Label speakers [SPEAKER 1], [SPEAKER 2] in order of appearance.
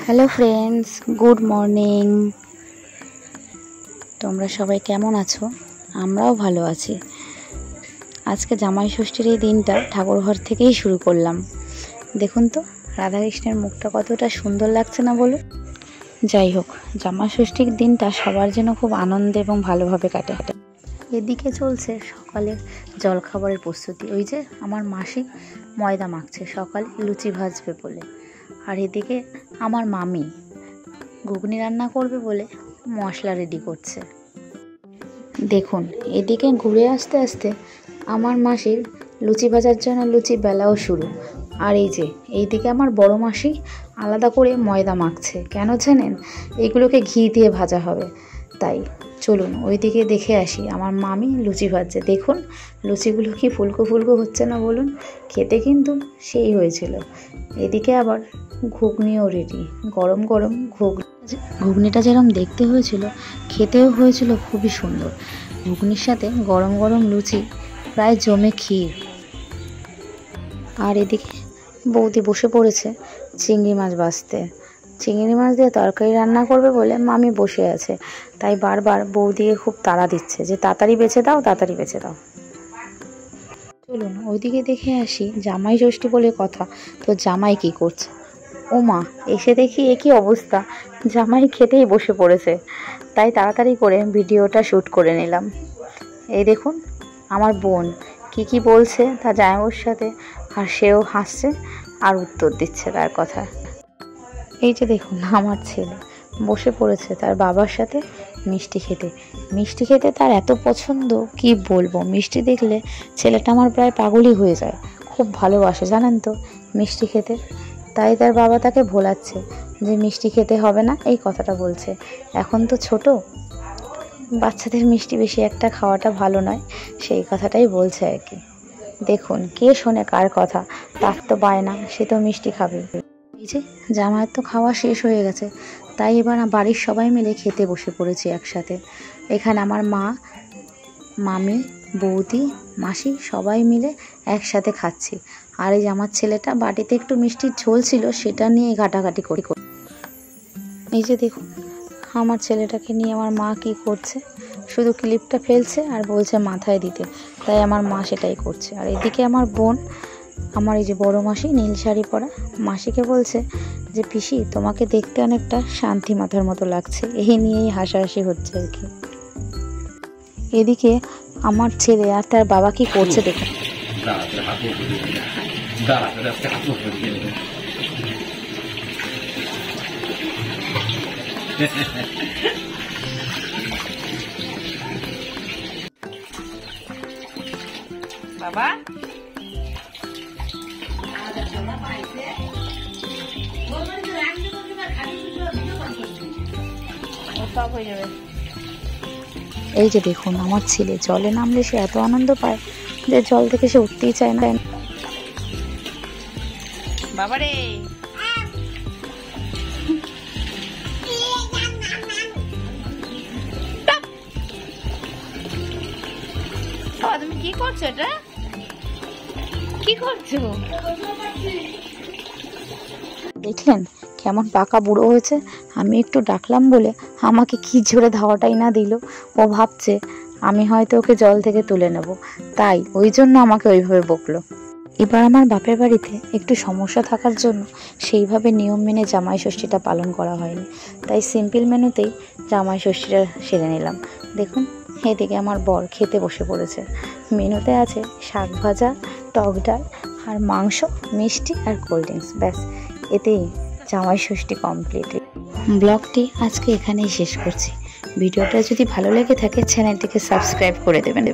[SPEAKER 1] Hello friends, good morning. তোমরা সবাই কেমন আছো? আমরাও ভালো আছি। আজকে জামাই ষষ্ঠীর এই দিনটা ঠাকুরঘর থেকেই শুরু করলাম। দেখুন তো রাধাকৃষ্ণের মুখটা কতটা সুন্দর লাগছে না বলো? যাই হোক, জামাই ষষ্ঠীর দিনটা সবার যেন খুব আনন্দে এবং ভালোভাবে কাটে। এদিকে চলছে সকালের জলখাবারের প্রস্তুতি। ওই যে আমার মাসি ময়দা মাখছে সকালে লুচি ভাজবে বলে, আর এদিকে আমার মামি ঘুগনি রান্না করবে বলে মশলা রেডি করছে। দেখুন এদিকে ঘুরে আসতে আসতে আমার মাসির লুচি ভাজার জন্য লুচি বেলাও শুরু। আর এইদিকে আমার বড় মাসি আলাদা করে ময়দা মাখছে। কেন জানেন? এগুলোকে ঘি দিয়ে ভাজা হবে। তাই চলুন ওইদিকে দেখে আসি। আমার মামি লুচি ভাজছে। দেখুন লুচিগুলো কি ফুলকো ফুলকো হচ্ছে না বলুন? খেতে কিন্তু সেই হয়েছিল। এদিকে আবার ঘুগনিও রেডি, গরম গরম ঘুগনিটা যেরকম দেখতে হয়েছিল খেতেও হয়েছিল খুবই সুন্দর। ঘুগনির সাথে গরম গরম লুচি প্রায় জমে ক্ষীর। আর এদিকে বৌদি বসে পড়েছে চিংড়ি মাছ ভাজতে। চিংড়ি মাছ দিয়ে তরকারি রান্না করবে বলে মামি বসে আছে। তাই বারবার বৌদিকে খুব তাড়া দিচ্ছে যে তাড়াতাড়ি বেছে দাও, তাড়াতাড়ি বেছে দাও। চলুন ওইদিকে দেখে আসি। জামাই ষষ্ঠী বলে কথা, তো জামাই কি করছে? ও মা, এসে দেখি একই অবস্থা, জামাই খেতেই বসে পড়েছে। তাই তাড়াতাড়ি করে ভিডিওটা শ্যুট করে নিলাম। এই দেখুন আমার বোন কি বলছে তার জামাইবাবুর সাথে, আর সেও হাসছে আর উত্তর দিচ্ছে তার কথা। এই যে দেখুন আমার ছেলে বসে পড়েছে তার বাবার সাথে মিষ্টি খেতে। মিষ্টি খেতে তার এত পছন্দ, কি বলবো। মিষ্টি দেখলে ছেলেটা আমার প্রায় পাগলই হয়ে যায়। খুব ভালোবাসে জানেন তো মিষ্টি খেতে। তাই তার বাবা তাকে ভোলাচ্ছে যে মিষ্টি খেতে হবে না, এই কথাটা বলছে। এখন তো ছোট, বাচ্চাদের মিষ্টি বেশি একটা খাওয়াটা ভালো নয়, সেই কথাটাই বলছে আর কি। দেখুন কে শোনে কার কথা, তার তো বায়না, সে তো মিষ্টি খাবে। এই যে জামাইয়ের তো খাওয়া শেষ হয়ে গেছে, তাই এবার বাড়ির সবাই মিলে খেতে বসে পড়েছি একসাথে। এখানে আমার মা, মামি, বৌদি, মাসি সবাই মিলে একসাথে খাচ্ছি। আর এই যে আমার ছেলেটা বাটিতে একটু মিষ্টির ঝোল ছিল, সেটা নিয়ে ঘাটাঘাটি করি। এই যে দেখুন আমার ছেলেটাকে নিয়ে আমার মা কি করছে, শুধু ক্লিপটা ফেলছে আর বলছে মাথায় দিতে। তাই আমার মা সেটাই করছে। আর এদিকে আমার বোন, আমার এই যে বড় মাসি নীল শাড়ি পরা, মাসিকে বলছে যে পিসি তোমাকে দেখতে অনেকটা শান্তি মাথার মতো লাগছে। এই নিয়েই হাসাহাসি হচ্ছে আর কি। এদিকে আমার ছেলে আর তার বাবা কি করছে দেখুন।
[SPEAKER 2] বাবা
[SPEAKER 1] এই যে দেখুন আমার ছেলে জলে নামলে সে এত আনন্দ পায় যে জল থেকে সে উঠতেই চায় না।
[SPEAKER 2] বাবারে তুমি কি করছো? এটা কি করছো?
[SPEAKER 1] দেখলেন কেমন পাকা বুড়ো হয়েছে। আমি একটু ডাকলাম বলে আমাকে কি জোরে ধাওয়াটাই না দিল। ও ভাবছে আমি হয়তো ওকে জল থেকে তুলে নেব, তাই ওই জন্য আমাকে ওইভাবে বকলো। এবার আমার বাপের বাড়িতে একটু সমস্যা থাকার জন্য সেইভাবে নিয়ম মেনে জামাই ষষ্ঠীটা পালন করা হয়নি। তাই সিম্পল মেনুতেই জামাই ষষ্ঠীটা সেরে নিলাম। দেখুন এদিকে আমার বর খেতে বসে পড়েছে। মেনুতে আছে শাক ভাজা, টক ডাল আর মাংস, মিষ্টি আর কোল্ড ড্রিঙ্কস। ব্যাস, এতেই জামাই ষষ্ঠী কমপ্লিট। ব্লগটি আজকে এখানেই শেষ করছি। ভিডিওটা যদি ভালো লেগে থাকে চ্যানেলটিকে সাবস্ক্রাইব করে দেবেন।